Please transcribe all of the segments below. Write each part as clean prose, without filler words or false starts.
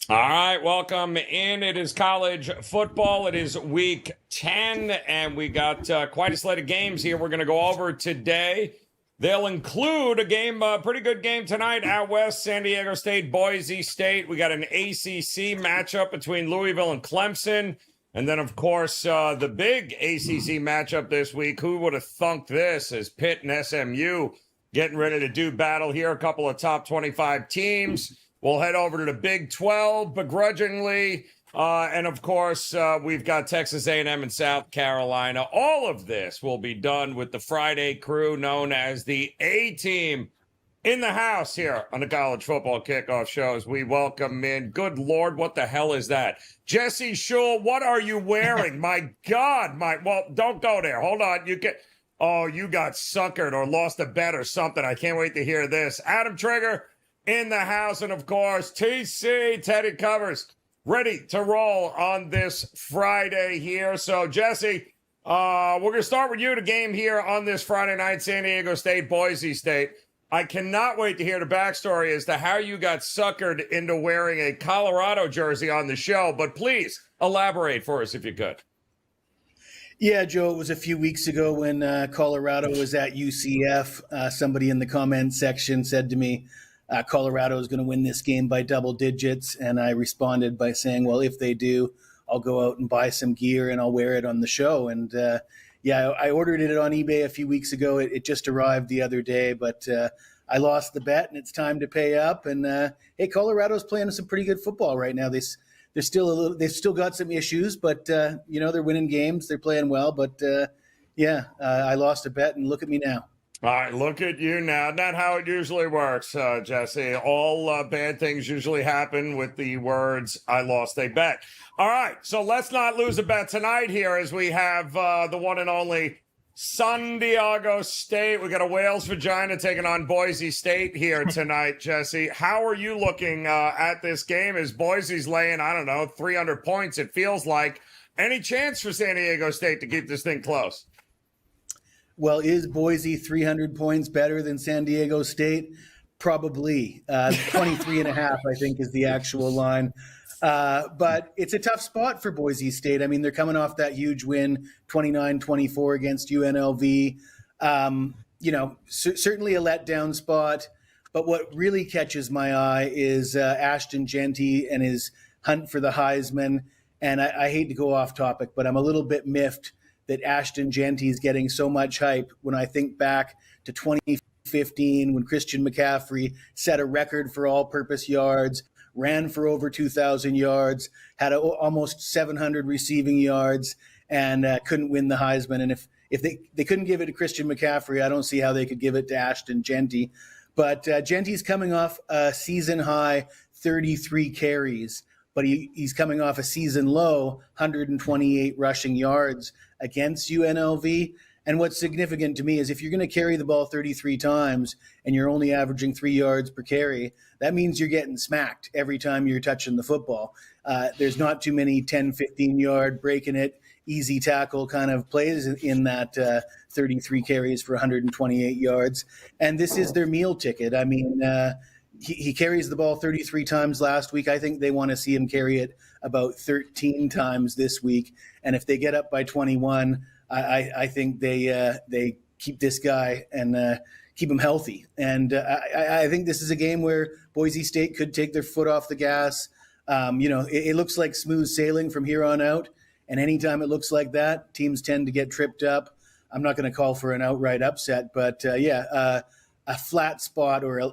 All right, welcome in. It is college football. It is week 10, and we got quite a slate of games here we're going to go over today. They'll include a game, a pretty good game tonight out west, San Diego State, Boise State. We got an ACC matchup between Louisville and Clemson. And then, of course, the big ACC matchup this week. Who would have thunk this as Pitt and SMU getting ready to do battle here? A couple of top 25 teams. We'll head over to the Big 12 begrudgingly. And, of course, we've got Texas A&M and South Carolina. All of this will be done with the Friday crew known as the A-Team in the house here on the College Football Kickoff Show as we welcome in. Good Lord, what the hell is that? Jesse Schule, what are you wearing? My God, well, don't go there. Hold on. You got suckered or lost a bet or something. I can't wait to hear this. Adam Trigger in the house, and of course, TC, Teddy Covers, ready to roll on this Friday here. So, Jesse, we're going to start with you, the game here on this Friday night, San Diego State, Boise State. I cannot wait to hear the backstory as to how you got suckered into wearing a Colorado jersey on the show, but please elaborate for us if you could. Yeah, Joe, it was a few weeks ago when Colorado was at UCF. Somebody in the comment section said to me, Colorado is going to win this game by double digits. And I responded by saying, well, if they do, I'll go out and buy some gear and I'll wear it on the show. And I ordered it on eBay a few weeks ago. It just arrived the other day, but I lost the bet and it's time to pay up. And hey, Colorado's playing some pretty good football right now. They've still got some issues, but they're winning games. They're playing well, but I lost a bet and look at me now. All right, look at you now. Not how it usually works, Jesse. All bad things usually happen with the words, I lost a bet. All right, so let's not lose a bet tonight here as we have the one and only San Diego State. We got a Wales vagina taking on Boise State here tonight, Jesse. How are you looking at this game as Boise's laying, 300 points, it feels like. Any chance for San Diego State to keep this thing close? Well, is Boise 300 points better than San Diego State? Probably. 23 and a half, I think, is the actual line. But it's a tough spot for Boise State. I mean, they're coming off that huge win, 29-24 against UNLV. Certainly a letdown spot. But what really catches my eye is Ashton Jeanty and his hunt for the Heisman. And I hate to go off topic, but I'm a little bit miffed that Ashton Jeanty is getting so much hype when I think back to 2015 when Christian McCaffrey set a record for all-purpose yards, ran for over 2,000 yards, had almost 700 receiving yards, and couldn't win the Heisman. And if they couldn't give it to Christian McCaffrey, I don't see how they could give it to Ashton Jeanty. But Jeanty's coming off a season-high 33 carries, but he's coming off a season low 128 rushing yards against UNLV. And what's significant to me is if you're going to carry the ball 33 times and you're only averaging 3 yards per carry, that means you're getting smacked every time you're touching the football. There's not too many 10, 15-yard breaking it, easy tackle kind of plays in that 33 carries for 128 yards. And this is their meal ticket. I mean, he carries the ball 33 times last week. I think they want to see him carry it about 13 times this week. And if they get up by 21, I think they keep this guy and keep him healthy. And I think this is a game where Boise State could take their foot off the gas. It looks like smooth sailing from here on out. And anytime it looks like that, teams tend to get tripped up. I'm not going to call for an outright upset, but a flat spot or a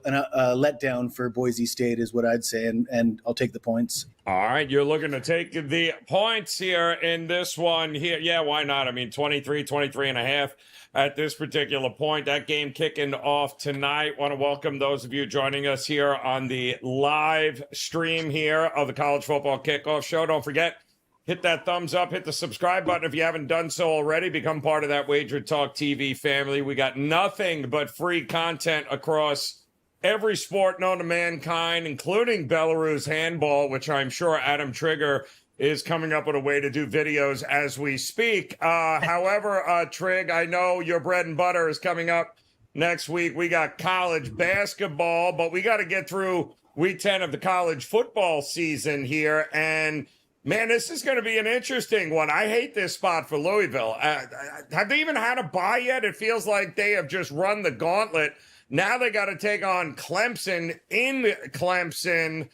letdown for Boise State is what I'd say, and I'll take the points. All right, you're looking to take the points here in this one here. Yeah, why not? I mean, 23 and a half at this particular point. That game kicking off tonight. Want to welcome those of you joining us here on the live stream here of the College Football Kickoff Show. Don't forget, hit that thumbs up, hit the subscribe button if you haven't done so already. Become part of that Wager Talk TV family. We got nothing but free content across every sport known to mankind, including Belarus handball, which I'm sure Adam Trigger is coming up with a way to do videos as we speak. However, Trig, I know your bread and butter is coming up Next week, we got college basketball, but we got to get through week 10 of the college football season here. And, man, this is going to be an interesting one. I hate this spot for Louisville. Have they even had a bye yet? It feels like they have just run the gauntlet. Now they got to take on Clemson in Clemson.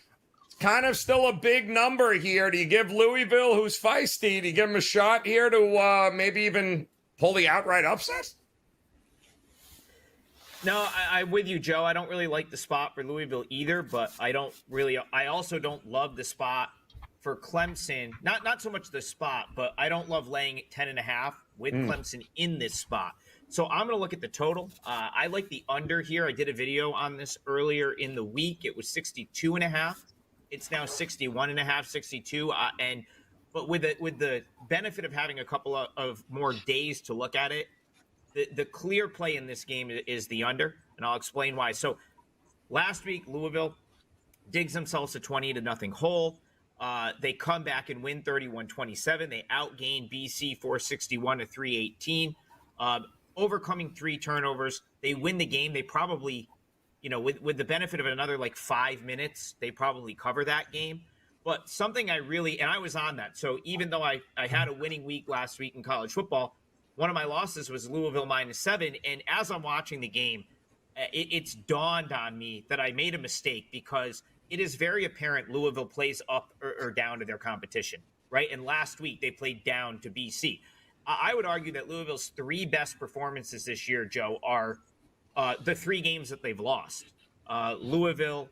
Kind of still a big number here. Do you give Louisville, who's feisty, do you give them a shot here to maybe even pull the outright upset? No, I'm with you, Joe. I don't really like the spot for Louisville either, but I also don't love the spot for Clemson. Not so much the spot, but I don't love laying 10.5 with Clemson in this spot. So I'm going to look at the total. I like the under here. I did a video on this earlier in the week. It was 62.5. It's now 61.5, 62. But with the benefit of having a couple of more days to look at it, the clear play in this game is the under, and I'll explain why. So last week, Louisville digs themselves a 20-0 hole. They come back and win 31-27. They outgain BC 461 to 318. Overcoming 3 turnovers. They win the game. They probably, with the benefit of another like 5 minutes, they probably cover that game. But something and I was on that. So even though I had a winning week last week in college football, one of my losses was Louisville -7. And as I'm watching the game, it's dawned on me that I made a mistake because it is very apparent Louisville plays up or down to their competition, right? And last week they played down to BC. I would argue that Louisville's 3 best performances this year, Joe, are the 3 games that they've lost. SMU,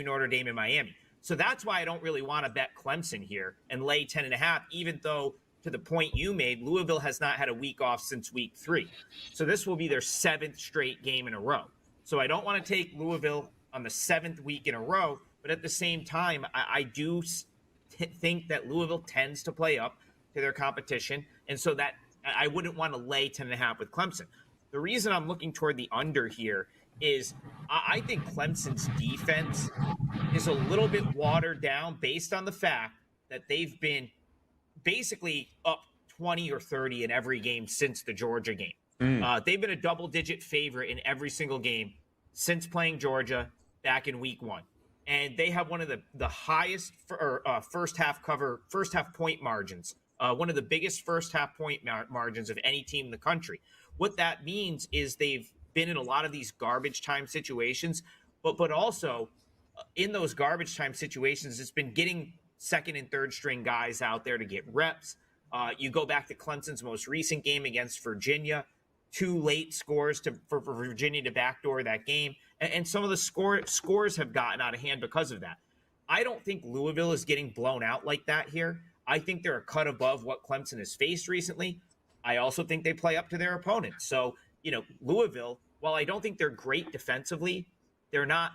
Notre Dame, and Miami. So that's why I don't really want to bet Clemson here and lay 10.5, even though, to the point you made, Louisville has not had a week off since week 3. So this will be their 7th straight game in a row. So I don't want to take Louisville on the 7th week in a row, but at the same time, I do think that Louisville tends to play up to their competition, and so that I wouldn't want to lay 10.5 with Clemson. The reason I'm looking toward the under here is I think Clemson's defense is a little bit watered down based on the fact that they've been basically up 20 or 30 in every game since the Georgia game. They've been a double-digit favorite in every single game since playing Georgia back in week 1. And they have one of the highest first half point margins, one of the biggest first half point margins of any team in the country. What that means is they've been in a lot of these garbage time situations, but also in those garbage time situations, it's been getting second and third string guys out there to get reps. You go back to Clemson's most recent game against Virginia, 2 late scores for Virginia to backdoor that game. And some of the scores have gotten out of hand because of that. I don't think Louisville is getting blown out like that here. I think they're a cut above what Clemson has faced recently. I also think they play up to their opponents. So, Louisville, while I don't think they're great defensively, they're not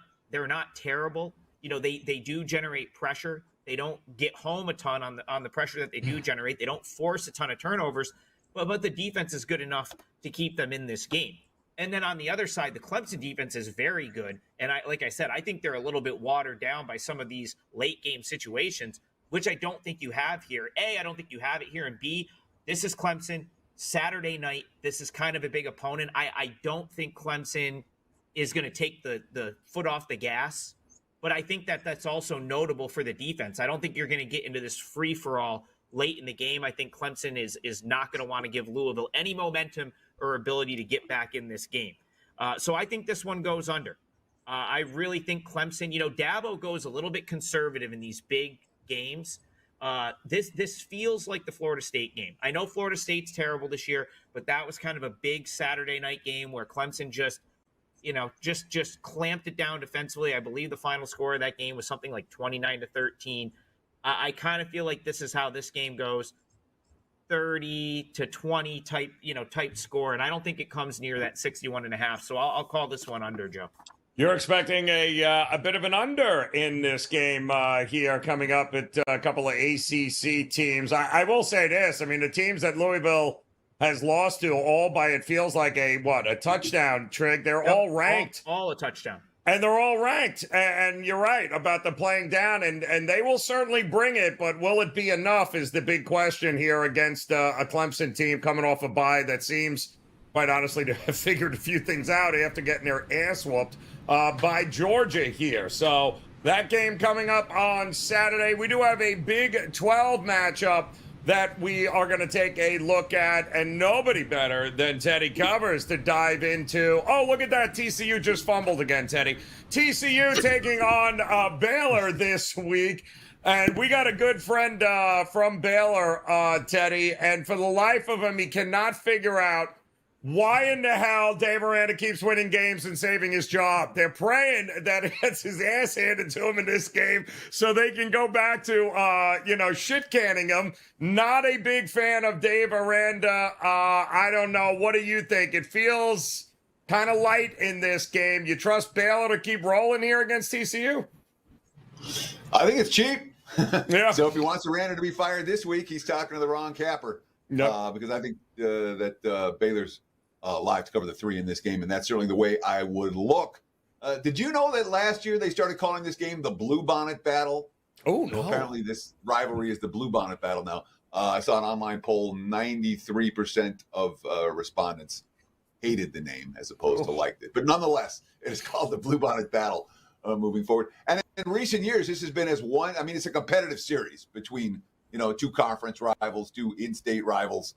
terrible. They do generate pressure. They don't get home a ton on the pressure that they do generate. They don't force a ton of turnovers, but the defense is good enough to keep them in this game. And then on the other side, the Clemson defense is very good. And like I said, I think they're a little bit watered down by some of these late game situations, which I don't think you have here. A, I don't think you have it here. And B, this is Clemson Saturday night. This is kind of a big opponent. I don't think Clemson is going to take the foot off the gas. But I think that's also notable for the defense. I don't think you're going to get into this free-for-all late in the game. I think Clemson is not going to want to give Louisville any momentum or ability to get back in this game. So I think this one goes under. I really think Clemson, Dabo goes a little bit conservative in these big games. This feels like the Florida State game. I know Florida State's terrible this year, but that was kind of a big Saturday night game where Clemson just clamped it down defensively. I believe the final score of that game was something like 29-13. I kind of feel like this is how this game goes, 30-20 type score, and I don't think it comes near that 61.5. So I'll call this one under, Joe. You're expecting a bit of an under in this game here coming up at a couple of ACC teams. I will say this. I mean, the teams that Louisville has lost to all by, it feels like a touchdown, Trig. They're all ranked. All a touchdown. And they're all ranked. And you're right about the playing down. And they will certainly bring it, but will it be enough is the big question here against a Clemson team coming off a bye that seems quite honestly, to have figured a few things out after getting their ass whooped by Georgia here. So that game coming up on Saturday. We do have a Big 12 matchup that we are going to take a look at, and nobody better than Teddy Covers to dive into. Oh, look at that. TCU just fumbled again, Teddy. TCU taking on Baylor this week. And we got a good friend from Baylor, Teddy, and for the life of him, he cannot figure out why in the hell Dave Aranda keeps winning games and saving his job. They're praying that he gets his ass handed to him in this game so they can go back to, shit canning him. Not a big fan of Dave Aranda. I don't know. What do you think? It feels kind of light in this game. You trust Baylor to keep rolling here against TCU? I think it's cheap. Yeah. So if he wants Aranda to be fired this week, he's talking to the wrong capper. Yep. Because I think that Baylor's live to cover the 3 in this game, and that's certainly the way I would look. Did you know that last year they started calling this game the Blue Bonnet Battle? Oh, So no. apparently this rivalry is the Blue Bonnet Battle now. I saw an online poll, 93% of respondents hated the name as opposed to liked it. But nonetheless, it is called the Blue Bonnet Battle moving forward. And in recent years, this has been it's a competitive series between, two conference rivals, two in-state rivals,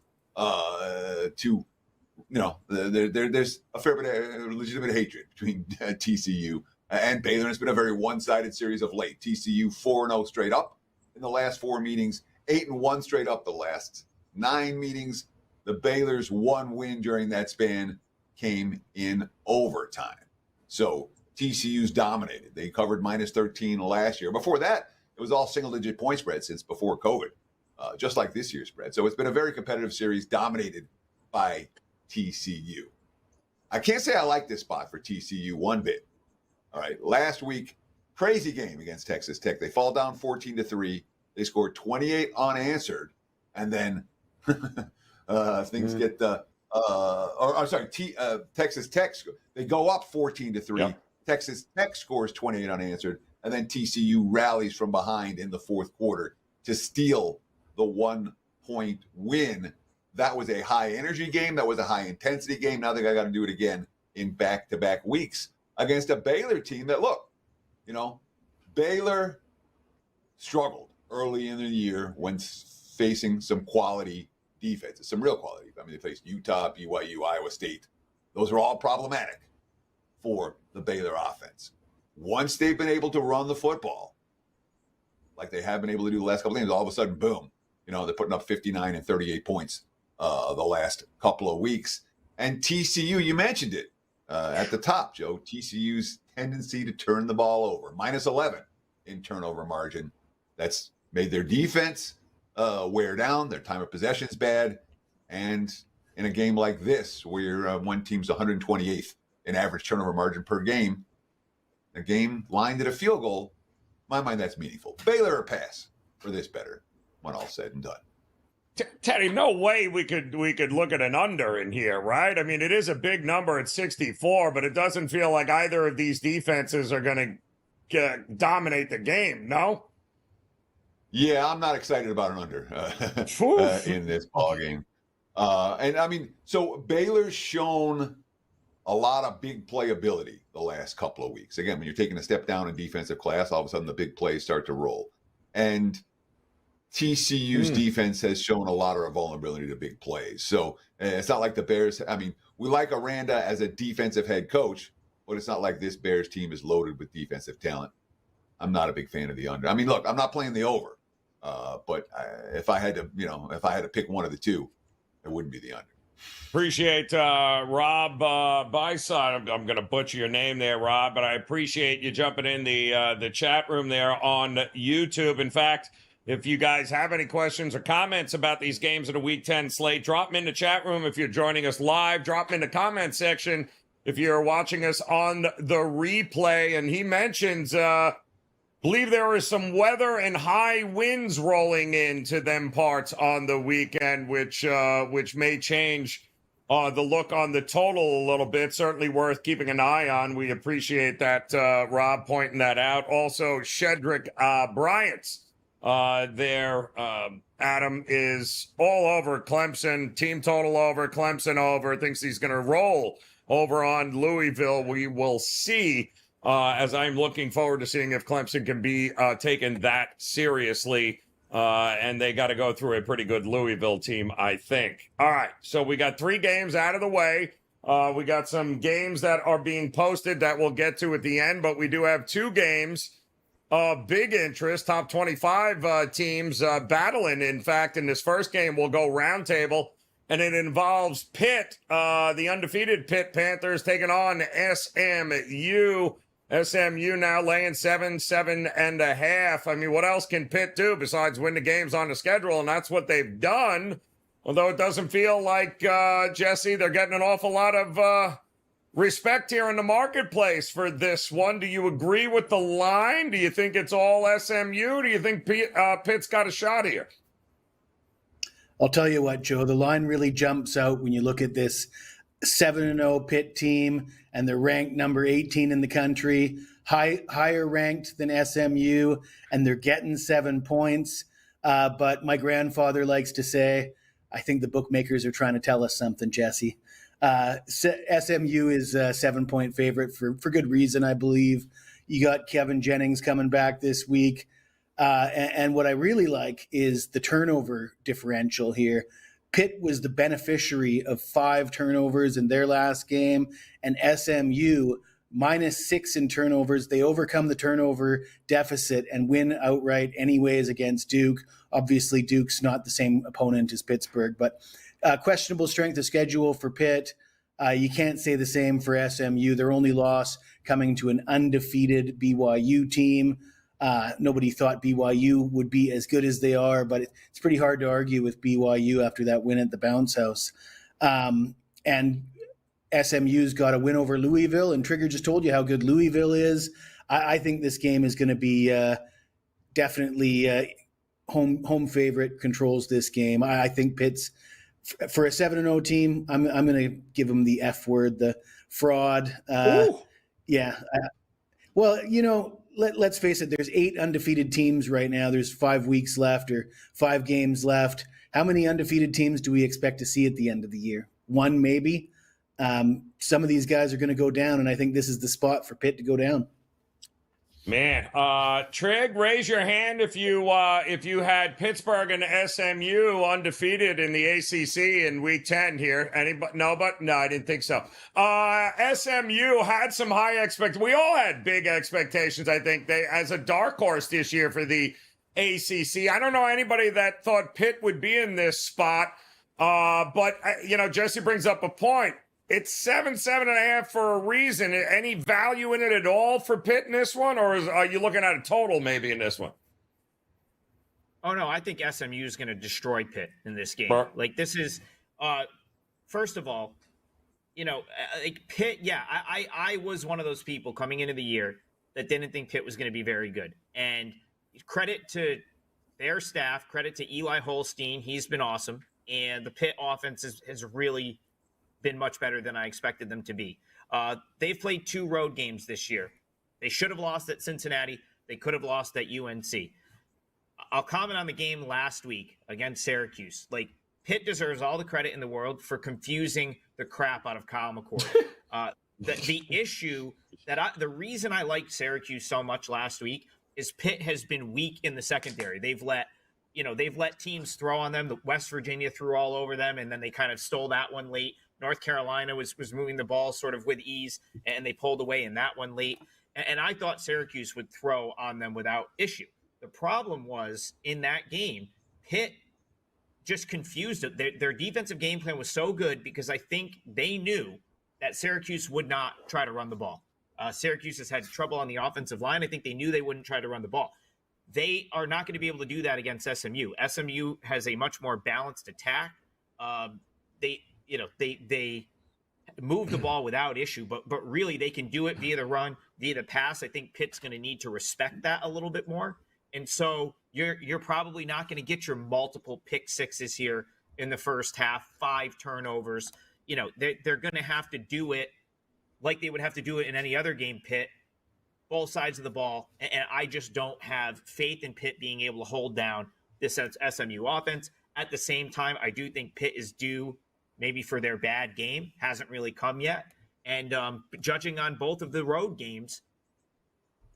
there's a fair bit of legitimate hatred between TCU and Baylor. And it's been a very one-sided series of late. TCU 4-0 straight up in the last 4 meetings, 8-1 straight up the last 9 meetings. The Baylor's one win during that span came in overtime. So TCU's dominated. They covered -13 last year. Before that, it was all single-digit point spread since before COVID, just like this year's spread. So it's been a very competitive series dominated by TCU. I can't say I like this spot for TCU one bit. All right, last week, crazy game against Texas Tech. They fall down 14-3. They scored 28 unanswered, and then things get Texas Tech. They go up 14-3. Yep. Texas Tech scores 28 unanswered, and then TCU rallies from behind in the fourth quarter to steal the 1-point win. That was a high-energy game. That was a high-intensity game. Now they got to do it again in back-to-back weeks against a Baylor team that, look, Baylor struggled early in the year when facing some quality defenses, some real quality. I mean, they faced Utah, BYU, Iowa State. Those are all problematic for the Baylor offense. Once they've been able to run the football, like they have been able to do the last couple of games, all of a sudden, boom, they're putting up 59 and 38 points the last couple of weeks. And TCU, you mentioned it at the top, Joe, TCU's tendency to turn the ball over, -11 in turnover margin. That's made their defense wear down. Their time of possession's bad. And in a game like this, where one team's 128th in average turnover margin per game, a game lined at a field goal, in my mind, that's meaningful. Baylor or pass for this better when all said and done. Teddy, no way we could look at an under in here, right? I mean, it is a big number at 64, but it doesn't feel like either of these defenses are going to dominate the game, no? Yeah, I'm not excited about an under in this ball game. And I mean, so Baylor's shown a lot of big playability the last couple of weeks. Again, when you're taking a step down in defensive class, all of a sudden the big plays start to roll. And TCU's defense has shown a lot of vulnerability to big plays. So it's not like the Bears. I mean, we like Aranda as a defensive head coach, but it's not like this Bears team is loaded with defensive talent. I'm not a big fan of the under. I mean, look, I'm not playing the over, but if I had to pick one of the two, it wouldn't be the under. Appreciate Rob Byside. I'm going to butcher your name there, Rob, but I appreciate you jumping in the chat room there on YouTube. In fact, if you guys have any questions or comments about these games in a Week 10 slate, drop them in the chat room. If you're joining us live, drop them in the comment section. If you're watching us on the replay, and he mentions, believe there is some weather and high winds rolling into them parts on the weekend, which may change the look on the total a little bit. Certainly worth keeping an eye on. We appreciate that, Rob, pointing that out. Also, Shedrick Bryant's there. Adam is all over Clemson, team total over, Clemson over, thinks he's going to roll over on Louisville. We will see, as I'm looking forward to seeing if Clemson can be taken that seriously. And they got to go through a pretty good Louisville team, I think. All right, so we got 3 games out of the way. We got some games that are being posted that we'll get to at the end, but we do have 2 games of big interest, top 25 teams battling. In fact, in this first game, we'll go roundtable, and it involves Pitt, the undefeated Pitt Panthers, taking on SMU. SMU now laying 7.5. I mean, what else can Pitt do besides win the games on the schedule? And that's what they've done. Although it doesn't feel like, Jesse, they're getting an awful lot of respect here in the marketplace for this one. Do you agree with the line? Do you think it's all SMU? Do you think Pitt's got a shot here? I'll tell you what, Joe, the line really jumps out when you look at this 7-0 Pitt team, and they're ranked number 18 in the country, higher ranked than SMU, and they're getting 7 points. But my grandfather likes to say, I think the bookmakers are trying to tell us something, Jesse. SMU is a 7-point favorite for good reason, I believe. You got Kevin Jennings coming back this week. And what I really like is the turnover differential here. Pitt was the beneficiary of 5 turnovers in their last game, and SMU -6 in turnovers. They overcome the turnover deficit and win outright anyways against Duke. Obviously, Duke's not the same opponent as Pittsburgh, but questionable strength of schedule for Pitt. You can't say the same for SMU. Their only loss coming to an undefeated BYU team. Nobody thought BYU would be as good as they are, but it's pretty hard to argue with BYU after that win at the Bounce House. And SMU's got a win over Louisville, and Trigger just told you how good Louisville is. I think this game is going to be definitely home favorite controls this game. I think Pitt's, for a 7-0 team, I'm going to give them the F word, the fraud. Yeah. Well, you know, let's face it, there's 8 undefeated teams right now. There's 5 weeks left or 5 games left. How many undefeated teams do we expect to see at the end of the year? 1, maybe. Some of these guys are going to go down, and I think this is the spot for Pitt to go down. Man, Trig, raise your hand if you had Pittsburgh and SMU undefeated in the ACC in Week 10 here. Anybody? No, I didn't think so. SMU had some high expectations. We all had big expectations, I think, they as a dark horse this year for the ACC. I don't know anybody that thought Pitt would be in this spot, but Jesse brings up a point. It's 7.5 for a reason. Any value in it at all for Pitt in this one, or are you looking at a total maybe in this one? Oh, no, I think SMU is going to destroy Pitt in this game. Like, this is, first of all, like Pitt, yeah, I was one of those people coming into the year that didn't think Pitt was going to be very good. And credit to their staff, credit to Eli Holstein. He's been awesome. And the Pitt offense has really been much better than I expected them to be. They've played 2 road games this year. They should have lost at Cincinnati. They could have lost at UNC. I'll comment on the game last week against Syracuse. Like, Pitt deserves all the credit in the world for confusing the crap out of Kyle McCord. The issue the reason I liked Syracuse so much last week is Pitt has been weak in the secondary. They've let teams throw on them. West Virginia threw all over them, and then they kind of stole that one late. North Carolina was moving the ball sort of with ease, and they pulled away in that one late. And I thought Syracuse would throw on them without issue. The problem was in that game, Pitt just confused it. Their defensive game plan was so good because I think they knew that Syracuse would not try to run the ball. Syracuse has had trouble on the offensive line. I think they knew they wouldn't try to run the ball. They are not going to be able to do that against SMU. SMU has a much more balanced attack. They move the ball without issue, but really they can do it via the run, via the pass. I think Pitt's going to need to respect that a little bit more. And so you're probably not going to get your multiple pick sixes here in the first half, 5 turnovers. They're going to have to do it like they would have to do it in any other game, Pitt, both sides of the ball, and I just don't have faith in Pitt being able to hold down this SMU offense. At the same time, I do think Pitt is due maybe for their bad game. Hasn't really come yet. And judging on both of the road games,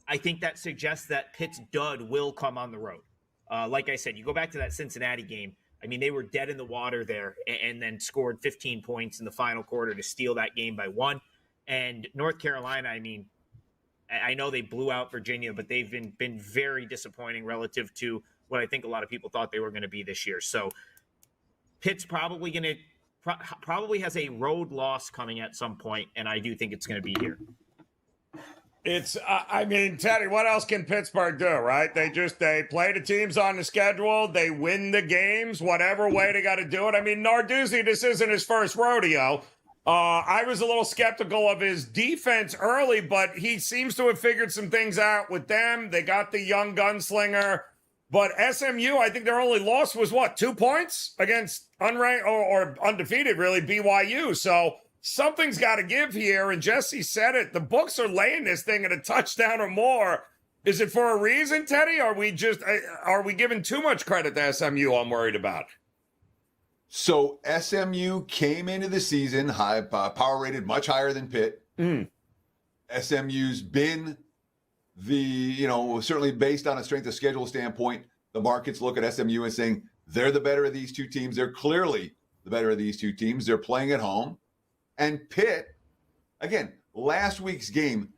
I think that suggests that Pitt's dud will come on the road. Like I said, you go back to that Cincinnati game. I mean, they were dead in the water there and then scored 15 points in the final quarter to steal that game by 1. And North Carolina, I mean, I know they blew out Virginia, but they've been very disappointing relative to what I think a lot of people thought they were going to be this year. So Pitt's probably has a road loss coming at some point, and I do think it's going to be here. I mean, Teddy, what else can Pittsburgh do, right? They play the teams on the schedule. They win the games, whatever way they got to do it. I mean, Narduzzi, this isn't his first rodeo. I was a little skeptical of his defense early, but he seems to have figured some things out with them. They got the young gunslinger. But SMU, I think their only loss was, 2 points against unranked or undefeated, really, BYU. So something's got to give here, and Jesse said it. The books are laying this thing at a touchdown or more. Is it for a reason, Teddy? Are we giving too much credit to SMU? I'm worried about. So SMU came into the season high, power rated much higher than Pitt. SMU's been certainly based on a strength of schedule standpoint, the markets look at SMU and saying they're the better of these two teams. They're clearly the better of these two teams. They're playing at home. And Pitt, again, last week's game,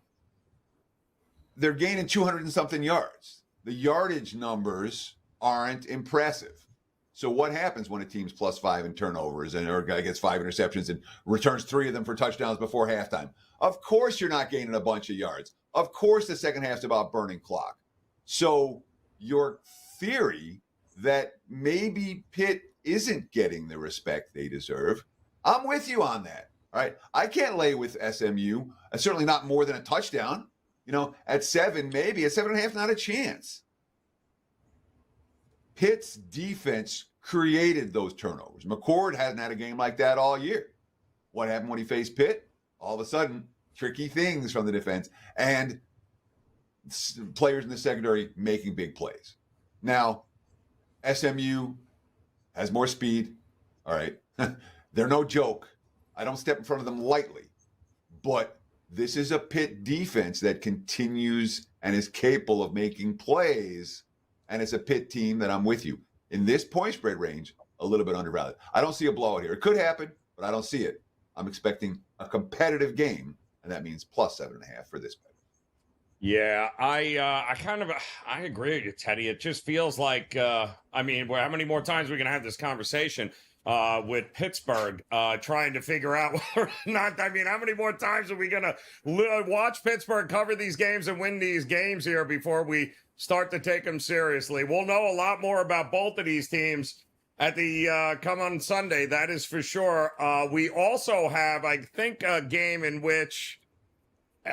they're gaining 200 and something yards. The yardage numbers aren't impressive. So what happens when a team's +5 in turnovers and or a guy gets 5 interceptions and returns 3 of them for touchdowns before halftime? Of course you're not gaining a bunch of yards. Of course the second half's about burning clock. So your theory that maybe Pitt isn't getting the respect they deserve, I'm with you on that. All right. I can't lay with SMU. Certainly not more than a touchdown. At 7, maybe. At 7.5, not a chance. Pitt's defense created those turnovers. McCord hasn't had a game like that all year. What happened when he faced Pitt? All of a sudden, tricky things from the defense and players in the secondary making big plays. Now, SMU has more speed. All right. They're no joke. I don't step in front of them lightly. But this is a Pitt defense that continues and is capable of making plays. And it's a Pitt team that I'm with you. In this point spread range, a little bit undervalued. I don't see a blowout here. It could happen, but I don't see it. I'm expecting a competitive game, and that means +7.5 for this bet. Yeah, I agree with you, Teddy. It just feels like, how many more times are we going to have this conversation with Pittsburgh trying to figure out whether or not, how many more times are we going to watch Pittsburgh cover these games and win these games here before we start to take them seriously? We'll know a lot more about both of these teams at the come on Sunday, that is for sure. We also have, I think, a game in which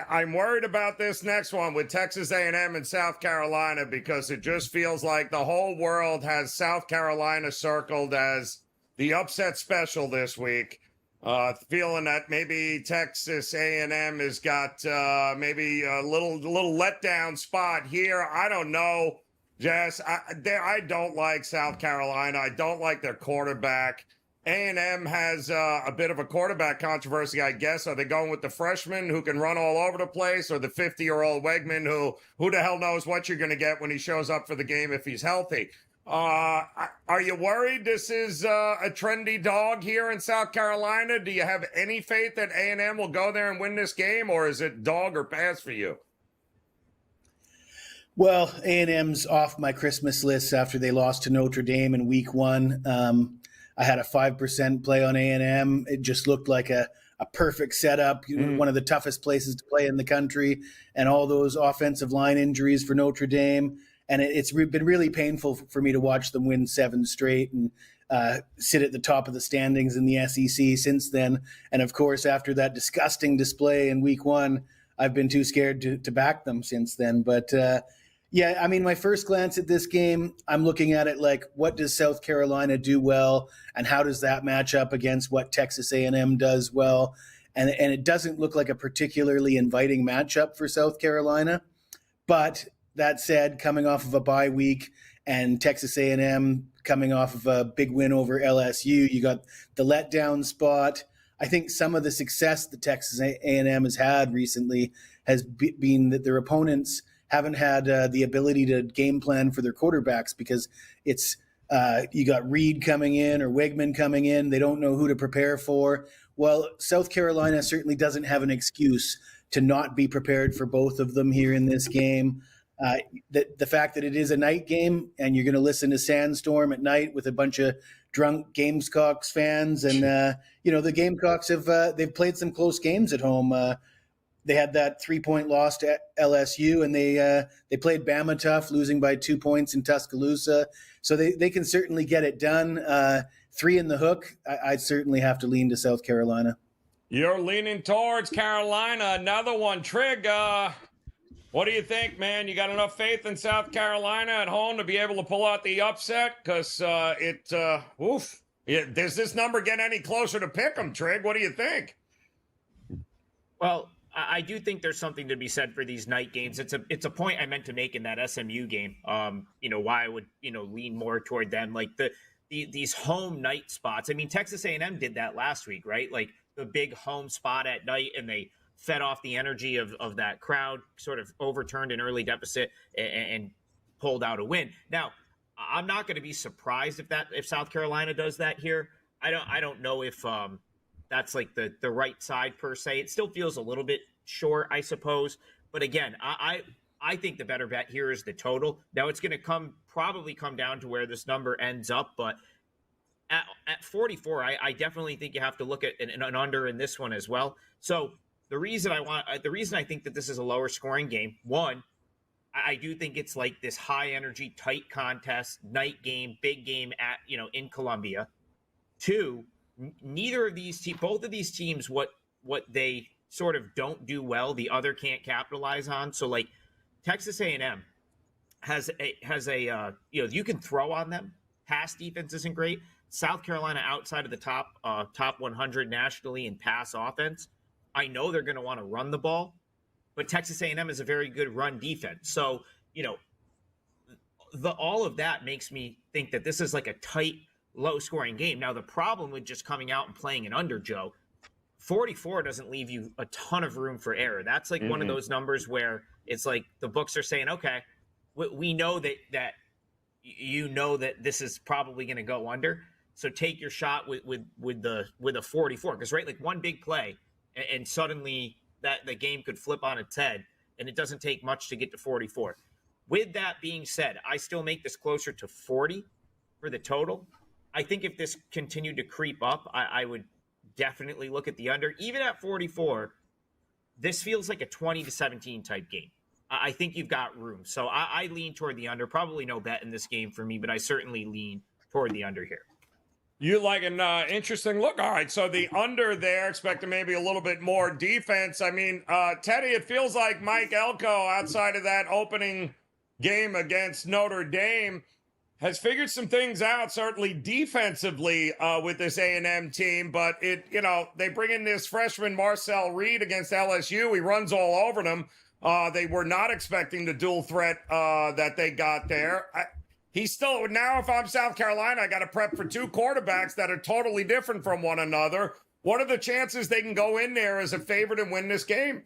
I'm worried about this next one with Texas A&M and South Carolina, because it just feels like the whole world has South Carolina circled as the upset special this week. Feeling that maybe Texas A&M has got maybe a little letdown spot here. I don't know, Jess. I don't like South Carolina. I don't like their quarterback. A&M has a bit of a quarterback controversy, I guess. Are they going with the freshman who can run all over the place, or the 50-year-old Wegman who the hell knows what you're going to get when he shows up for the game if he's healthy? Are you worried this is a trendy dog here in South Carolina? Do you have any faith that A&M will go there and win this game, or is it dog or pass for you? Well, A&M's off my Christmas list after they lost to Notre Dame in week 1. I had a 5% play on A&M. It just looked like a perfect setup, one of the toughest places to play in the country, and all those offensive line injuries for Notre Dame. And it's been really painful for me to watch them win 7 straight and sit at the top of the standings in the SEC since then. And, of course, after that disgusting display in week 1, I've been too scared to back them since then. But, my first glance at this game, I'm looking at it like, what does South Carolina do well, and how does that match up against what Texas A&M does well? and it doesn't look like a particularly inviting matchup for South Carolina. But that said, coming off of a bye week and Texas A&M coming off of a big win over LSU, you got the letdown spot. I think some of the success that Texas A&M has had recently has been that their opponents haven't had the ability to game plan for their quarterbacks, because it's you got Reed coming in or Wegman coming in. They don't know who to prepare for. Well, South Carolina certainly doesn't have an excuse to not be prepared for both of them here in this game. The fact that it is a night game and you're going to listen to Sandstorm at night with a bunch of drunk Gamecocks fans, and the Gamecocks they've played some close games at home. They had that 3-point loss to LSU, and they played Bama tough, losing by 2 points in Tuscaloosa. So they can certainly get it done. 3 in the hook. I'd certainly have to lean to South Carolina. You're leaning towards Carolina. Another one. Trig, what do you think, man? You got enough faith in South Carolina at home to be able to pull out the upset? Because does this number get any closer to pick 'em, Trig? What do you think? Well, I do think there's something to be said for these night games. It's a point I meant to make in that SMU game. Why I would lean more toward them, like these home night spots. I mean, Texas A&M did that last week, right? Like the big home spot at night, and they fed off the energy of that crowd, sort of overturned an early deficit and pulled out a win. Now, I'm not going to be surprised if South Carolina does that here. I don't know if that's like the right side per se. It still feels a little bit short, I suppose. But again, I think the better bet here is the total. Now it's going to probably come down to where this number ends up, but at 44, I definitely think you have to look at an under in this one as well. So the reason I think that this is a lower scoring game, one, I do think it's like this high energy, tight contest, night game, big game at in Columbia. Two, both of these teams, what they sort of don't do well, the other can't capitalize on. So like Texas A&M has a you can throw on them. Pass defense isn't great. South Carolina outside of the top 100 nationally in pass offense. I know they're going to want to run the ball, but Texas A&M is a very good run defense. So all of that makes me think that this is like a tight, low-scoring game. Now, the problem with just coming out and playing an under, Joe, 44 doesn't leave you a ton of room for error. That's like one of those numbers where it's like the books are saying, okay, we know that that this is probably going to go under, so take your shot with a 44, because right, like one big play and suddenly that the game could flip on its head, and it doesn't take much to get to 44. With that being said, I still make this closer to 40 for the total. I think if this continued to creep up, I would definitely look at the under. Even at 44, this feels like a 20-17 type game. I think you've got room. So I lean toward the under. Probably no bet in this game for me, but I certainly lean toward the under here. You like an interesting look. All right, so the under there, expecting maybe a little bit more defense. I mean, Teddy, it feels like Mike Elko, outside of that opening game against Notre Dame, has figured some things out, certainly defensively with this A&M team. But they bring in this freshman Marcel Reed against LSU. He runs all over them. They were not expecting the dual threat that they got there. He's still, now if I'm South Carolina, I got to prep for two quarterbacks that are totally different from one another. What are the chances they can go in there as a favorite and win this game?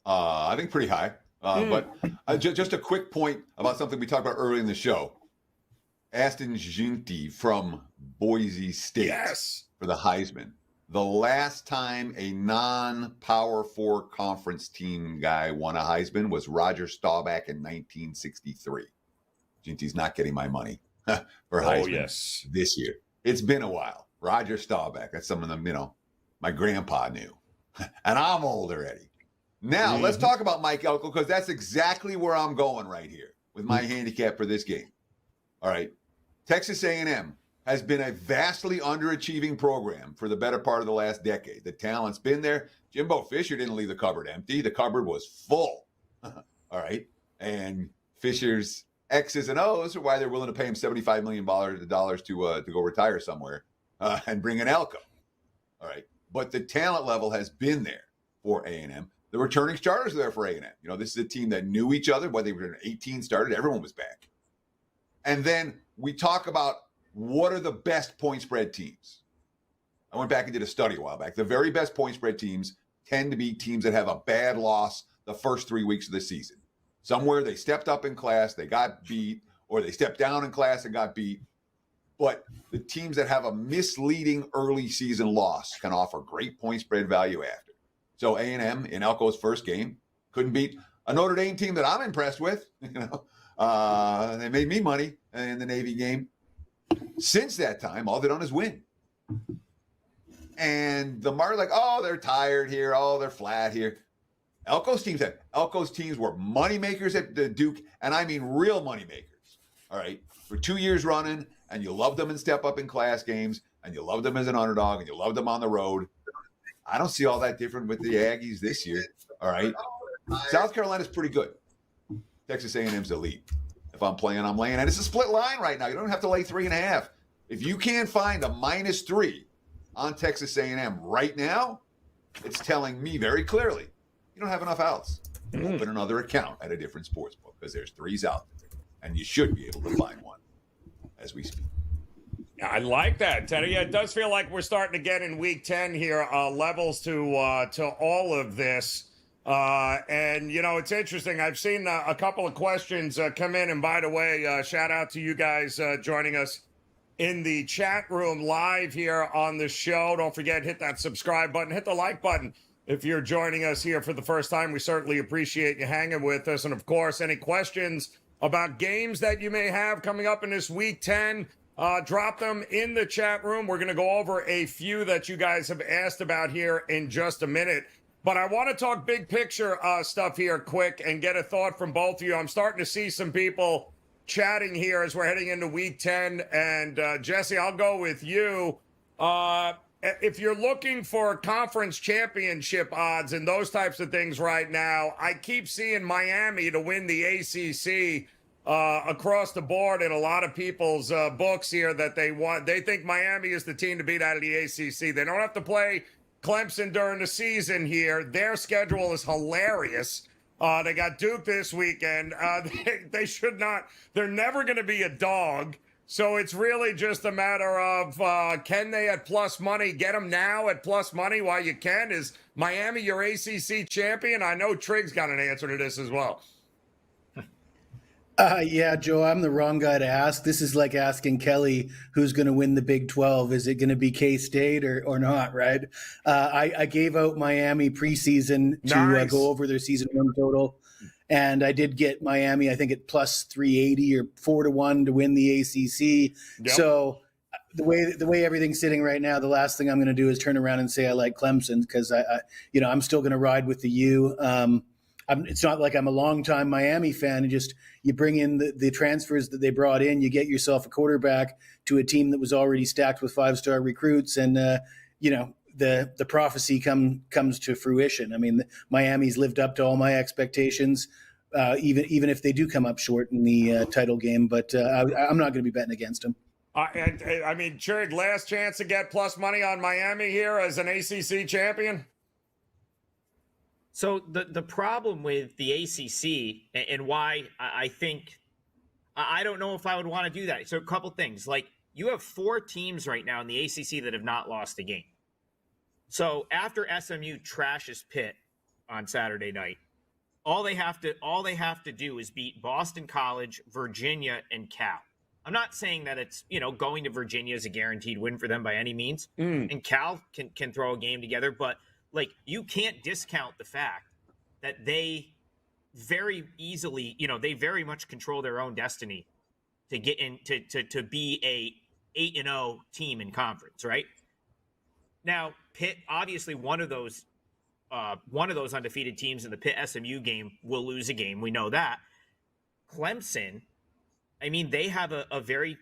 I think pretty high. But just a quick point about something we talked about earlier in the show. Ashton Jeanty from Boise State for the Heisman. The last time a non-Power 4 conference team guy won a Heisman was Roger Staubach in 1963. Jeanty's not getting my money for Heisman this year. It's been a while. Roger Staubach, that's some of them, my grandpa knew. And I'm old already. Now, let's talk about Mike Elko, because that's exactly where I'm going right here with my handicap for this game. All right. Texas A&M has been a vastly underachieving program for the better part of the last decade. The talent's been there. Jimbo Fisher didn't leave the cupboard empty. The cupboard was full. All right. And Fisher's X's and O's are why they're willing to pay him $75 million to go retire somewhere and bring in Elko. All right. but the talent level has been there for A&M. The returning starters are there for A&M. You know, this is a team that knew each other. When they were 18 started, everyone was back. And then we talk about what are the best point spread teams. I went back and did a study a while back. The very best point spread teams tend to be teams that have a bad loss the first 3 weeks of the season. Somewhere they stepped up in class, they got beat, or they stepped down in class and got beat. But the teams that have a misleading early season loss can offer great point spread value after. So A&M in Elko's first game couldn't beat a Notre Dame team that I'm impressed with. You know, they made me money in the Navy game. Since that time, all they've done is win. And the market, like, oh, they're tired here. Oh, they're flat here. Elko's teams were money makers at the Duke, and I mean real money makers. All right, for 2 years running, and you love them in step up in class games, and you love them as an underdog, and you love them on the road. I don't see all that different with the Aggies this year. All right, South Carolina's pretty good. Texas A&M's the lead. If I'm playing, I'm laying. And it's a split line right now. You don't have to lay 3.5. If you can't find a -3 on Texas A&M right now, it's telling me very clearly you don't have enough outs. Open another account at a different sports book because there's 3s out there, and you should be able to find one as we speak. I like that, Teddy. Yeah, it does feel like we're starting to get in week 10 here, levels to all of this. And, you know, it's interesting. I've seen a couple of questions come in. And by the way, shout out to you guys joining us in the chat room live here on the show. Don't forget, hit that subscribe button, hit the like button. If you're joining us here for the first time, we certainly appreciate you hanging with us. And of course, any questions about games that you may have coming up in this week 10, drop them in the chat room. We're going to go over a few that you guys have asked about here in just a minute. But I want to talk big picture stuff here quick and get a thought from both of you. I'm starting to see some people chatting here as we're heading into week 10. And Jesse, I'll go with you. If you're looking for conference championship odds and those types of things right now, I keep seeing Miami to win the ACC across the board in a lot of people's books here that they want. They think Miami is the team to beat out of the ACC. They don't have to play Clemson during the season here. Their schedule is hilarious. They got Duke this weekend. They should not. They're never going to be a dog. So it's really just a matter of can they at plus money get them now at plus money while you can? Is Miami your ACC champion? I know Trig's got an answer to this as well. Yeah, Joe, I'm the wrong guy to ask. This is like asking Kelly who's going to win the Big 12. Is it going to be K-State or not, right? I gave out Miami preseason to go over their season 1 total. And I did get Miami, I think, at plus 380 or 4-1 to win the ACC. Yep. So the way everything's sitting right now, the last thing I'm going to do is turn around and say I like Clemson because I'm still going to ride with the U. It's not like I'm a longtime Miami fan. You bring in the transfers that they brought in, you get yourself a quarterback to a team that was already stacked with 5-star recruits, and the prophecy comes to fruition. I mean, Miami's lived up to all my expectations, even if they do come up short in the title game. But I'm not going to be betting against them. I mean, Trig, last chance to get plus money on Miami here as an ACC champion. So the problem with the ACC and why I think I don't know if I would want to do that. So a couple things. Like, you have 4 teams right now in the ACC that have not lost a game. So after SMU trashes Pitt on Saturday night, all they have to do is beat Boston College, Virginia, and Cal. I'm not saying that it's, going to Virginia is a guaranteed win for them by any means. And Cal can throw a game together, but like, you can't discount the fact that they very easily, they very much control their own destiny to get in to be a 8-0 team in conference, right? Now, Pitt, obviously one of those undefeated teams in the Pitt SMU game will lose a game. We know that. Clemson, I mean, they have a very,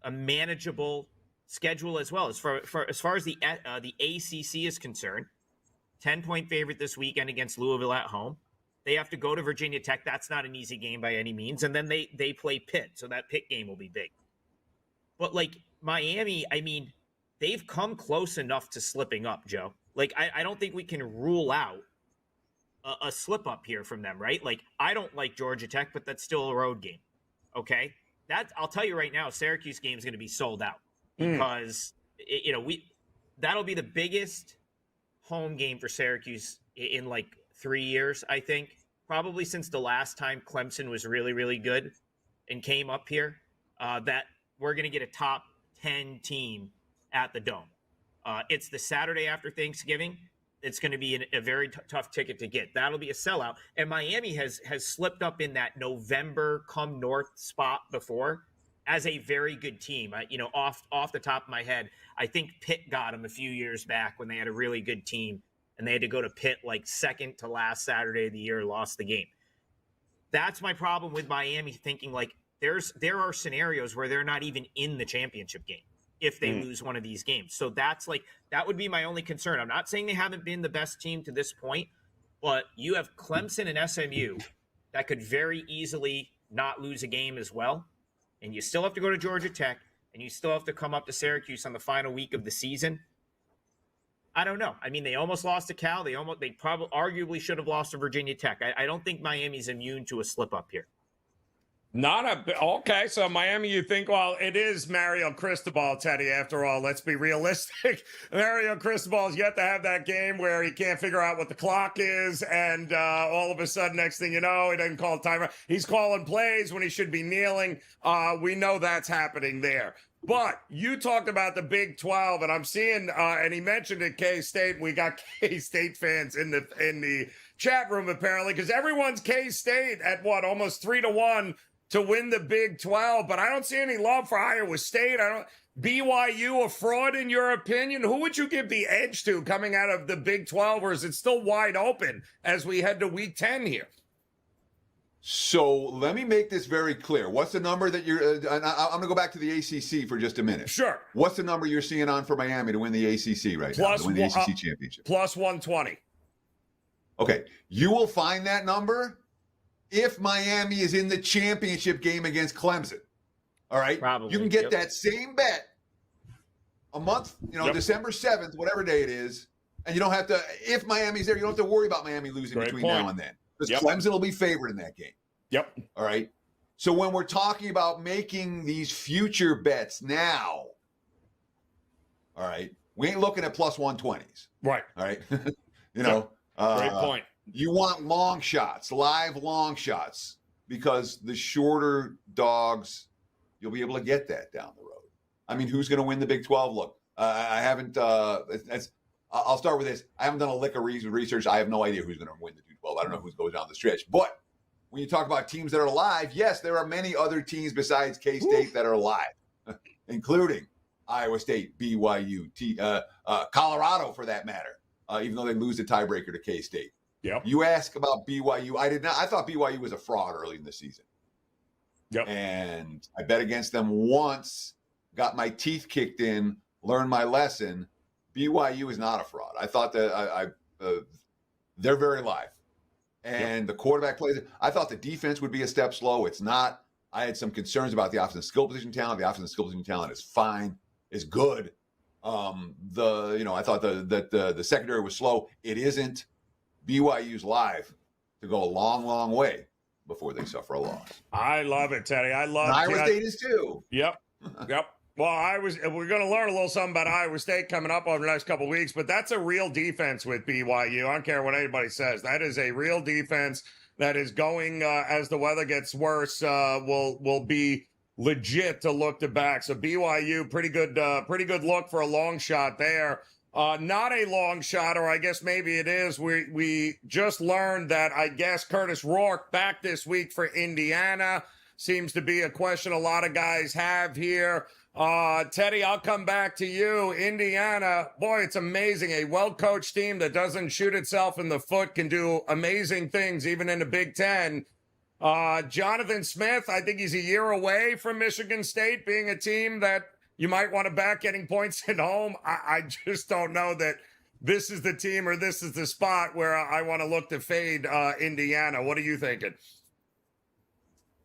a manageable schedule as well. As far as the ACC is concerned, 10-point favorite this weekend against Louisville at home. They have to go to Virginia Tech. That's not an easy game by any means. And then they play Pitt, so that Pitt game will be big. But like Miami, I mean, they've come close enough to slipping up, Joe. Like, I don't think we can rule out a slip up here from them, right? Like, I don't like Georgia Tech, but that's still a road game. Okay. I'll tell you right now, Syracuse game is going to be sold out because, that'll be the biggest home game for Syracuse in like 3 years, I think. Probably since the last time Clemson was really, really good and came up here, that we're going to get a top 10 team at the Dome. It's the Saturday after Thanksgiving. It's going to be a very tough ticket to get. That'll be a sellout. And Miami has slipped up in that November come north spot before as a very good team. Off the top of my head, I think Pitt got them a few years back when they had a really good team and they had to go to Pitt like second to last Saturday of the year, lost the game. That's my problem with Miami, thinking like there are scenarios where they're not even in the championship game if they lose one of these games. So that would be my only concern. I'm not saying they haven't been the best team to this point, but you have Clemson and SMU that could very easily not lose a game as well. And you still have to go to Georgia Tech, and you still have to come up to Syracuse on the final week of the season. I don't know. I mean, they almost lost to Cal. They probably arguably should have lost to Virginia Tech. I don't think Miami's immune to a slip up here. Okay, so Miami, you think, well, it is Mario Cristobal, Teddy, after all. Let's be realistic. Mario Cristobal's yet to have that game where he can't figure out what the clock is, and all of a sudden, next thing you know, he doesn't call timeout. He's calling plays when he should be kneeling. We know that's happening there. But you talked about the Big 12, and I'm seeing, and he mentioned it, K-State. We got K-State fans in the chat room, apparently, because everyone's K-State at almost 3-1 to win the Big 12, but I don't see any love for Iowa State. BYU a fraud in your opinion? Who would you give the edge to coming out of the Big 12, or is it still wide open as we head to Week 10 here? So let me make this very clear. What's the number that you're? I'm going to go back to the ACC for just a minute. Sure. What's the number you're seeing on for Miami to win the ACC right now? To win the ACC championship. Plus 120. Okay, you will find that number if Miami is in the championship game against Clemson. All right? Probably. You can get that same bet a month, December 7th, whatever day it is, and you don't have to, if Miami's there, you don't have to worry about Miami losing between now and then. Because Clemson will be favored in that game. Yep. All right? So when we're talking about making these future bets now, all right, we ain't looking at plus 120s. Right. All right? Great point. You want long shots, live long shots, because the shorter dogs, you'll be able to get that down the road. I mean, who's going to win the Big 12? Look, I haven't. I'll start with this. I haven't done a lick of research. I have no idea who's going to win the Big 12. I don't know who goes down the stretch. But when you talk about teams that are alive, yes, there are many other teams besides K-State that are alive, including Iowa State, BYU, Colorado, for that matter. Even though they lose the tiebreaker to K-State. Yep. You ask about BYU. I did not. I thought BYU was a fraud early in the season. Yep. And I bet against them once, got my teeth kicked in, learned my lesson. BYU is not a fraud. I thought that they're very live. And the quarterback plays. I thought the defense would be a step slow. It's not. I had some concerns about the offensive skill position talent. The offensive skill position talent is fine, is good. I thought the secondary was slow. It isn't. BYU's live to go a long, long way before they suffer a loss. I love it, Teddy. I love it. Iowa State is too. Yep. Well, we're going to learn a little something about Iowa State coming up over the next couple of weeks, but that's a real defense with BYU. I don't care what anybody says. That is a real defense that is going, as the weather gets worse, will be legit to look to back. So BYU, pretty good look for a long shot there. Not a long shot, or I guess maybe it is. We just learned that I guess Curtis Rourke back this week for Indiana seems to be a question a lot of guys have here. Teddy, I'll come back to you. Indiana, boy, it's amazing. A well-coached team that doesn't shoot itself in the foot can do amazing things even in the Big Ten. Jonathan Smith, I think he's a year away from Michigan State being a team that you might want to back getting points at home. I just don't know that this is the team or this is the spot where I want to look to fade Indiana. What are you thinking?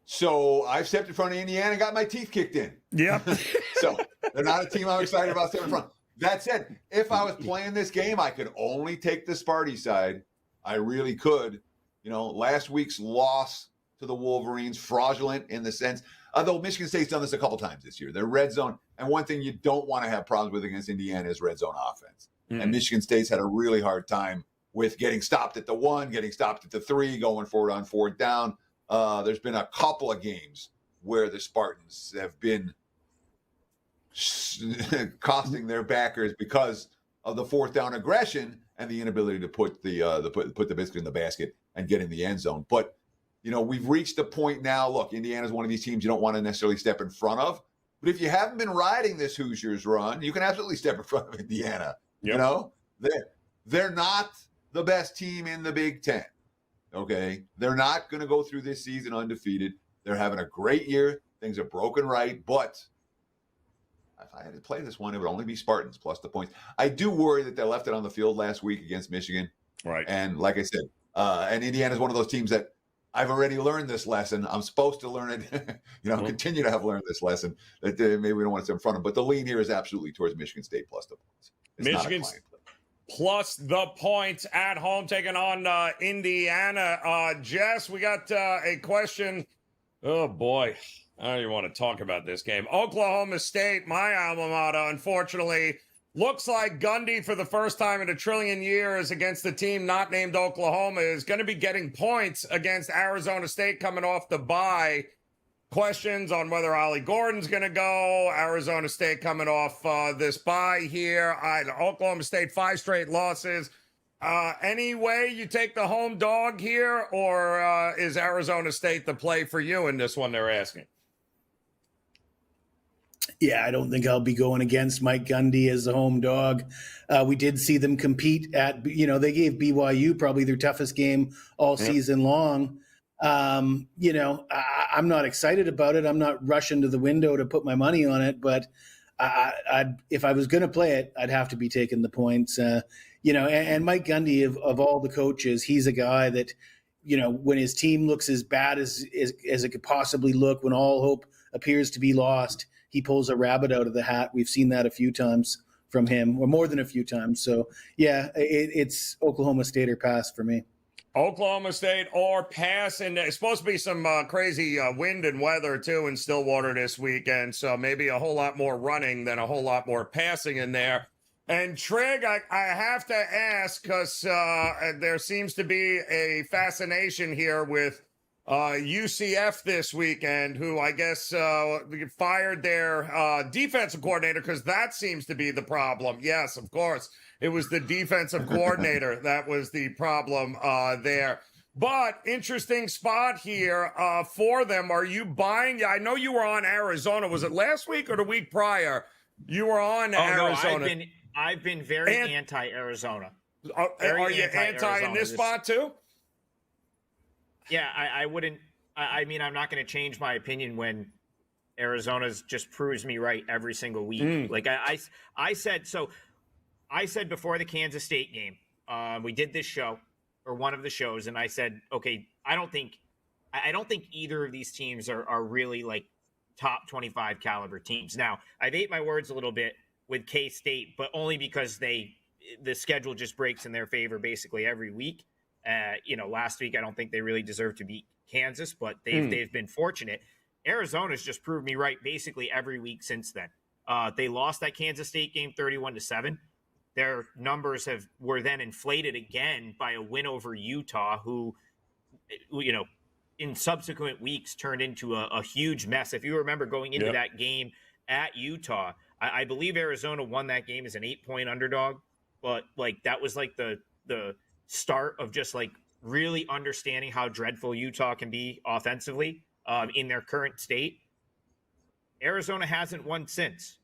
So I've stepped in front of Indiana and got my teeth kicked in. Yep. So they're not a team I'm excited about stepping in front. That said, if I was playing this game, I could only take the Sparty side. I really could. Last week's loss to the Wolverines, fraudulent in the sense, although Michigan State's done this a couple times this year. They're red zone. And one thing you don't want to have problems with against Indiana is red zone offense. And Michigan State's had a really hard time with getting stopped at the 1, getting stopped at the 3, going forward on 4th down. There's been a couple of games where the Spartans have been costing their backers because of the 4th down aggression and the inability to put the biscuit in the basket and get in the end zone. But we've reached the point now. Look, Indiana's one of these teams you don't want to necessarily step in front of. But if you haven't been riding this Hoosiers run, you can absolutely step in front of Indiana. Yep. They're not the best team in the Big Ten. Okay, they're not going to go through this season undefeated. They're having a great year. Things are broken right, but if I had to play this one, it would only be Spartans plus the points. I do worry that they left it on the field last week against Michigan. Right. And like I said, and Indiana's one of those teams that I've already learned this lesson. I'm supposed to learn it, continue to have learned this lesson that maybe we don't want to sit in front of. But the lean here is absolutely towards Michigan State plus the points. It's Michigan plus the points at home taking on Indiana. Jess, we got a question. Oh, boy. I don't even want to talk about this game. Oklahoma State, my alma mater, unfortunately, looks like Gundy for the first time in a trillion years against the team not named Oklahoma is going to be getting points against Arizona State coming off the bye. Questions on whether Ollie Gordon's going to go. Arizona State coming off this bye here. Oklahoma State 5 straight losses. Any way you take the home dog here, or is Arizona State the play for you in this one, they're asking? Yeah, I don't think I'll be going against Mike Gundy as the home dog. We did see them compete at, they gave BYU probably their toughest game all season long. I'm not excited about it. I'm not rushing to the window to put my money on it, but if I was going to play it, I'd have to be taking the points. And Mike Gundy, of all the coaches, he's a guy that, when his team looks as bad as it could possibly look, when all hope appears to be lost, he pulls a rabbit out of the hat. We've seen that a few times from him, or more than a few times. So, yeah, it's Oklahoma State or pass for me. Oklahoma State or pass, and it's supposed to be some crazy wind and weather, too, in Stillwater this weekend, so maybe a whole lot more running than a whole lot more passing in there. And Trig, I have to ask, because there seems to be a fascination here with UCF this weekend, who I guess fired their defensive coordinator, because that seems to be the problem. Yes, of course. It was the defensive coordinator that was the problem there. But interesting spot here for them. Are you buying? I know you were on Arizona. Was it last week or the week prior? You were on Arizona. No, I've been very anti-Arizona. Are you anti in this spot too? Yeah, I wouldn't. I mean, I'm not going to change my opinion when Arizona's just proves me right every single week. Like I said, so I said before the Kansas State game, we did this show, or one of the shows, and I said, okay, I don't think either of these teams are really like top 25 caliber teams. Now, I've ate my words a little bit with K-State, but only because the schedule just breaks in their favor basically every week. Last week I don't think they really deserve to beat Kansas, but they've been fortunate. Arizona's just proved me right basically every week since then. They lost that Kansas State game 31-7. Their numbers were then inflated again by a win over Utah, who, in subsequent weeks turned into a huge mess. If you remember going into that game at Utah, I believe Arizona won that game as an 8-point underdog, but like that was like the start of just like really understanding how dreadful Utah can be offensively in their current state. Arizona hasn't won since,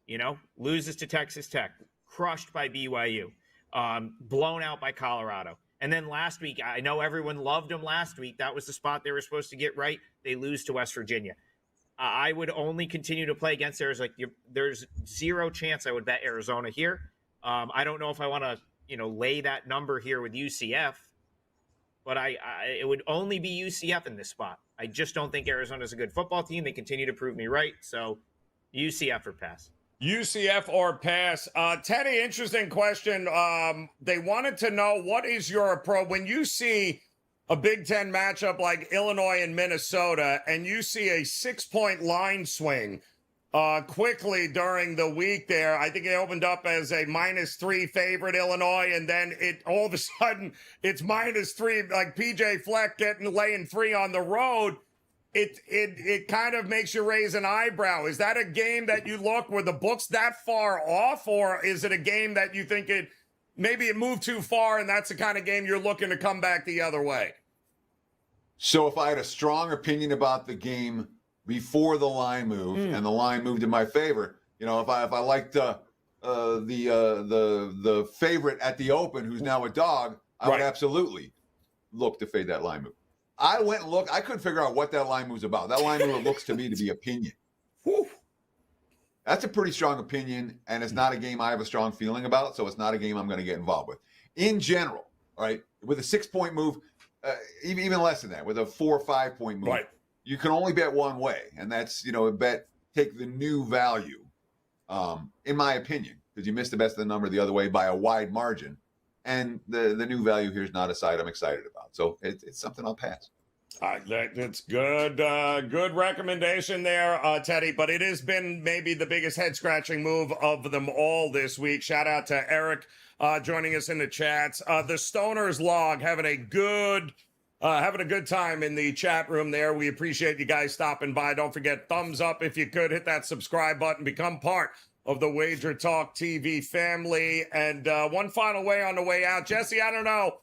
loses to Texas Tech, crushed by BYU, blown out by Colorado. And then last week, I know everyone loved them last week. That was the spot they were supposed to get right. They lose to West Virginia. I would only continue to play against Arizona. There's zero chance I would bet Arizona here. I don't know if I want to, lay that number here with UCF, but it would only be UCF in this spot. I just don't think Arizona's a good football team. They continue to prove me right. So UCF or pass. UCF or pass? Teddy, interesting question. They wanted to know, what is your approach when you see a Big Ten matchup like Illinois and Minnesota, and you see a 6-point line swing quickly during the week there? I think it opened up as a -3 favorite, Illinois, and then it all of a sudden it's -3, like PJ Fleck laying 3 on the road. It kind of makes you raise an eyebrow. Is that a game that you look where the book's that far off, or is it a game that you think maybe it moved too far and that's the kind of game you're looking to come back the other way? So if I had a strong opinion about the game before the line moved and the line moved in my favor, if I liked the favorite at the open, who's now a dog, I would absolutely look to fade that line move. I went and looked. I couldn't figure out what that line move's about. That line move looks to me to be opinion. Whew. That's a pretty strong opinion, and it's not a game I have a strong feeling about, so it's not a game I'm going to get involved with. In general, right, with a 6-point move, even less than that, with a 4 or 5 point move, you can only bet one way, and that's take the new value, in my opinion, because you missed the best of the number the other way by a wide margin, and the new value here is not a side I'm excited about, so it's something I'll pass. It's good. Good recommendation there, Teddy. But it has been maybe the biggest head-scratching move of them all this week. Shout out to Eric joining us in the chats. The Stoners Log having a good time in the chat room there. We appreciate you guys stopping by. Don't forget, thumbs up if you could. Hit that subscribe button. Become part of the Wager Talk TV family. And one final way on the way out. Jesse, I don't know.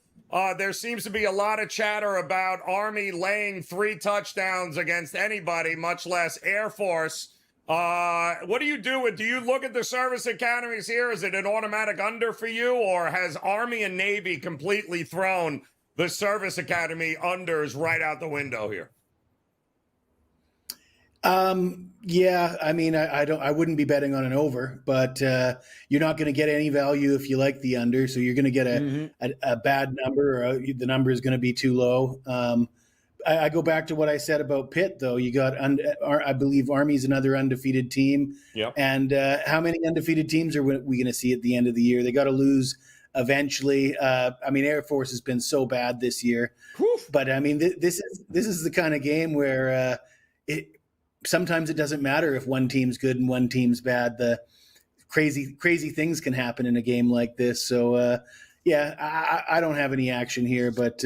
There seems to be a lot of chatter about Army laying 3 touchdowns against anybody, much less Air Force. What do you do? Do you look at the service academies here? Is it an automatic under for you, or has Army and Navy completely thrown the service academy unders right out the window here? Yeah, I mean, I wouldn't be betting on an over, but you're not going to get any value if you like the under. So you're going to get a bad number, or the number is going to be too low. I go back to what I said about Pitt, though. You got, I believe Army's another undefeated team. Yep. And how many undefeated teams are we going to see at the end of the year? They got to lose eventually. I mean, Air Force has been so bad this year. Whew. But I mean, this is the kind of game where sometimes it doesn't matter if one team's good and one team's bad. The crazy things can happen in a game like this. So, I don't have any action here, but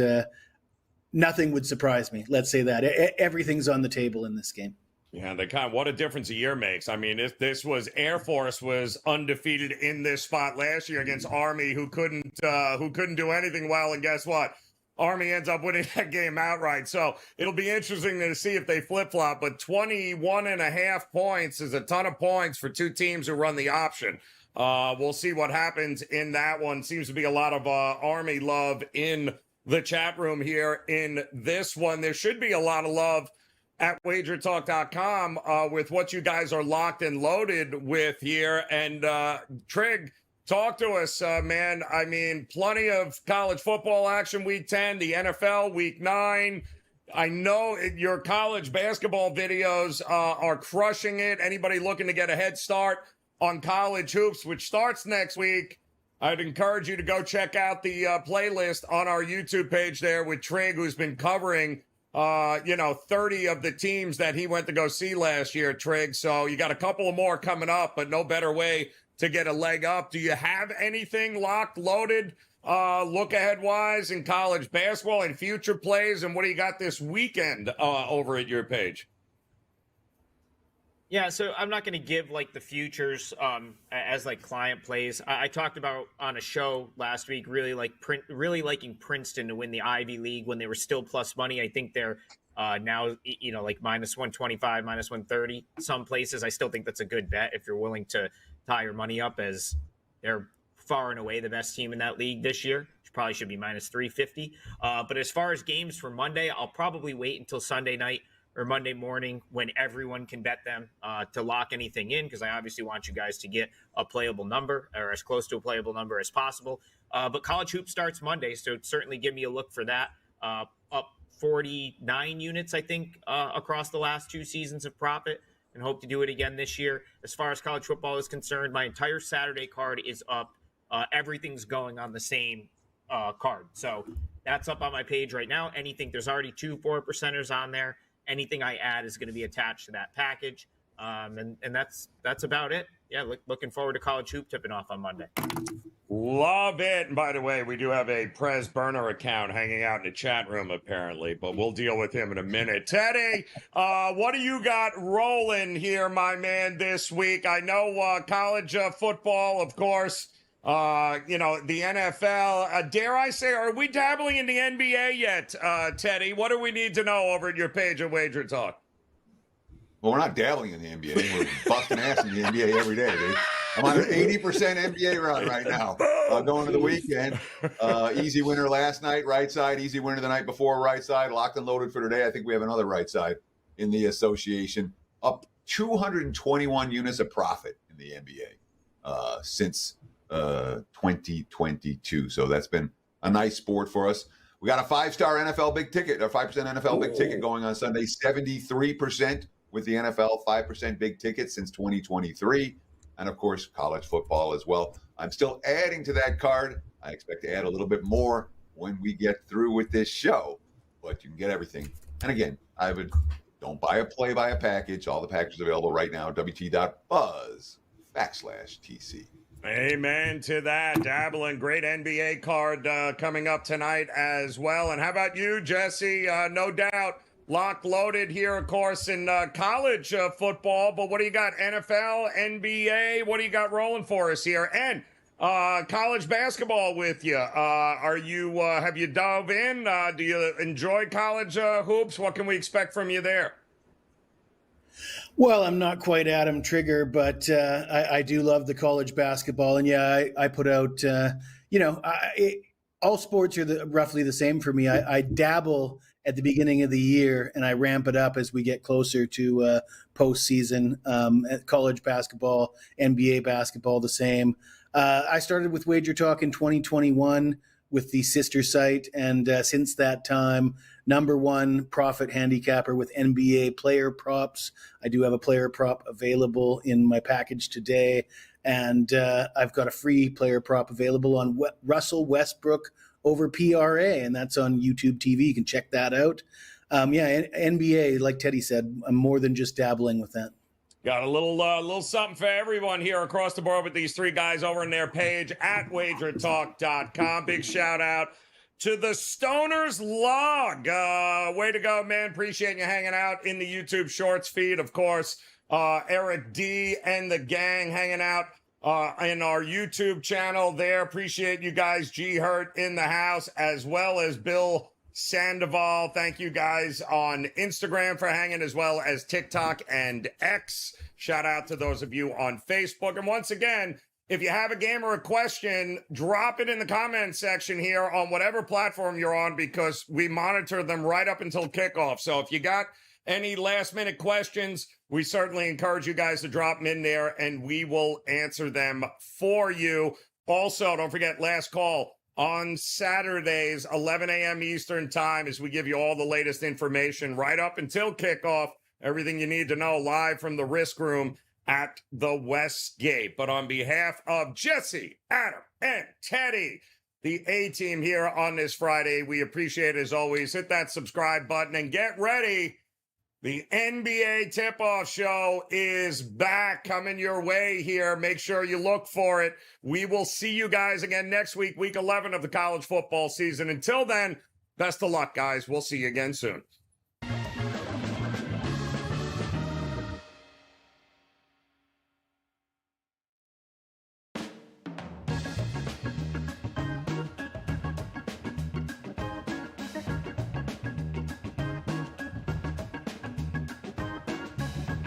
nothing would surprise me. Let's say that. Everything's on the table in this game. Yeah, what a difference a year makes. I mean, if this was Air Force was undefeated in this spot last year against Army, who couldn't do anything well, and guess what? Army ends up winning that game outright. So it'll be interesting to see if they flip-flop. But 21.5 points is a ton of points for 2 teams who run the option. We'll see what happens in that one. Seems to be a lot of Army love in the chat room here in this one. There should be a lot of love at wagertalk.com with what you guys are locked and loaded with here. And Trig, talk to us, man. I mean, plenty of college football action week 10, the NFL week 9. I know your college basketball videos are crushing it. Anybody looking to get a head start on college hoops, which starts next week, I'd encourage you to go check out the playlist on our YouTube page there with Trig, who's been covering 30 of the teams that he went to go see last year, Trig. So you got a couple of more coming up, but no better way to get a leg up. Do you have anything locked, loaded, look ahead wise in college basketball and future plays? And what do you got this weekend over at your page? Yeah, so I'm not going to give like the futures as like client plays. I talked about on a show last week really liking Princeton to win the Ivy League when they were still plus money. I think they're now like -125, -130. Some places I still think that's a good bet if you're willing to tie your money up, as they're far and away the best team in that league this year. Probably should be -350. But as far as games for Monday, I'll probably wait until Sunday night or Monday morning when everyone can bet them to lock anything in, because I obviously want you guys to get a playable number or as close to a playable number as possible. But college hoop starts Monday, so certainly give me a look for that. Up 49 units, I think, across the last 2 seasons of profit. and hope to do it again this year. As far as college football is concerned, my entire Saturday card is up. Everything's going on the same card. So that's up on my page right now. There's already 2 4%ers on there. Anything I add is going to be attached to that package. And that's about it. Yeah, looking forward to college hoop tipping off on Monday. Love it. And by the way, we do have a Prez Burner account hanging out in the chat room, apparently, but we'll deal with him in a minute. Teddy, what do you got rolling here, my man, this week? I know college football, of course, the NFL. Dare I say, are we dabbling in the NBA yet, Teddy? What do we need to know over at your page at Wager Talk? Well, we're not dabbling in the NBA. We're busting ass in the NBA every day, dude. I'm on an 80% NBA run right now. Going to the weekend. Easy winner last night, right side. Easy winner the night before, right side. Locked and loaded for today. I think we have another right side in the association. Up 221 units of profit in the NBA since 2022. So that's been a nice sport for us. We got a 5-star NFL big ticket, or 5% NFL big ticket going on Sunday. 73% with the NFL, 5% big ticket since 2023. And, of course, college football as well. I'm still adding to that card. I expect to add a little bit more when we get through with this show. But you can get everything. And, again, don't buy a play, buy a package. All the packages available right now, wt.buzz/TC. Amen to that. Dabbling, great NBA card coming up tonight as well. And how about you, Jesse? No doubt. Lock loaded here, of course, in college football. But what do you got? NFL, NBA? What do you got rolling for us here? And college basketball with you. Have you dove in? Do you enjoy college hoops? What can we expect from you there? Well, I'm not quite Adam Trigger, but I do love the college basketball. And yeah, I put out, all sports are roughly the same for me. I dabble at the beginning of the year, and I ramp it up as we get closer to postseason. College basketball, NBA basketball, the same. I started with Wager Talk in 2021 with the sister site, and since that time, #1 profit handicapper with NBA player props. I do have a player prop available in my package today, and I've got a free player prop available on Russell Westbrook over PRA, and that's on YouTube TV. You can check that out. NBA, like Teddy said, I'm more than just dabbling with that. Got a little something for everyone here across the board with these three guys over in their page at wagertalk.com. Big shout out to the Stoners Log. Way to go, man. Appreciate you hanging out in the YouTube Shorts feed. Of course, Eric D and the gang hanging out in our YouTube channel there. Appreciate you guys. G Hurt in the house, as well as Bill Sandoval. Thank you guys on Instagram for hanging, as well as TikTok and X. Shout out to those of you on Facebook. And once again, if you have a game or a question, drop it in the comments section here on whatever platform you're on, because we monitor them right up until kickoff. So if you got any last-minute questions, we certainly encourage you guys to drop them in there, and we will answer them for you. Also, don't forget, last call on Saturdays, 11 a.m. Eastern time, as we give you all the latest information right up until kickoff. Everything you need to know live from the Risk Room at the Westgate. But on behalf of Jesse, Adam, and Teddy, the A-team here on this Friday, we appreciate it as always. Hit that subscribe button and get ready. The NBA tip-off show is back, coming your way here. Make sure you look for it. We will see you guys again next week, week 11 of the college football season. Until then, best of luck, guys. We'll see you again soon.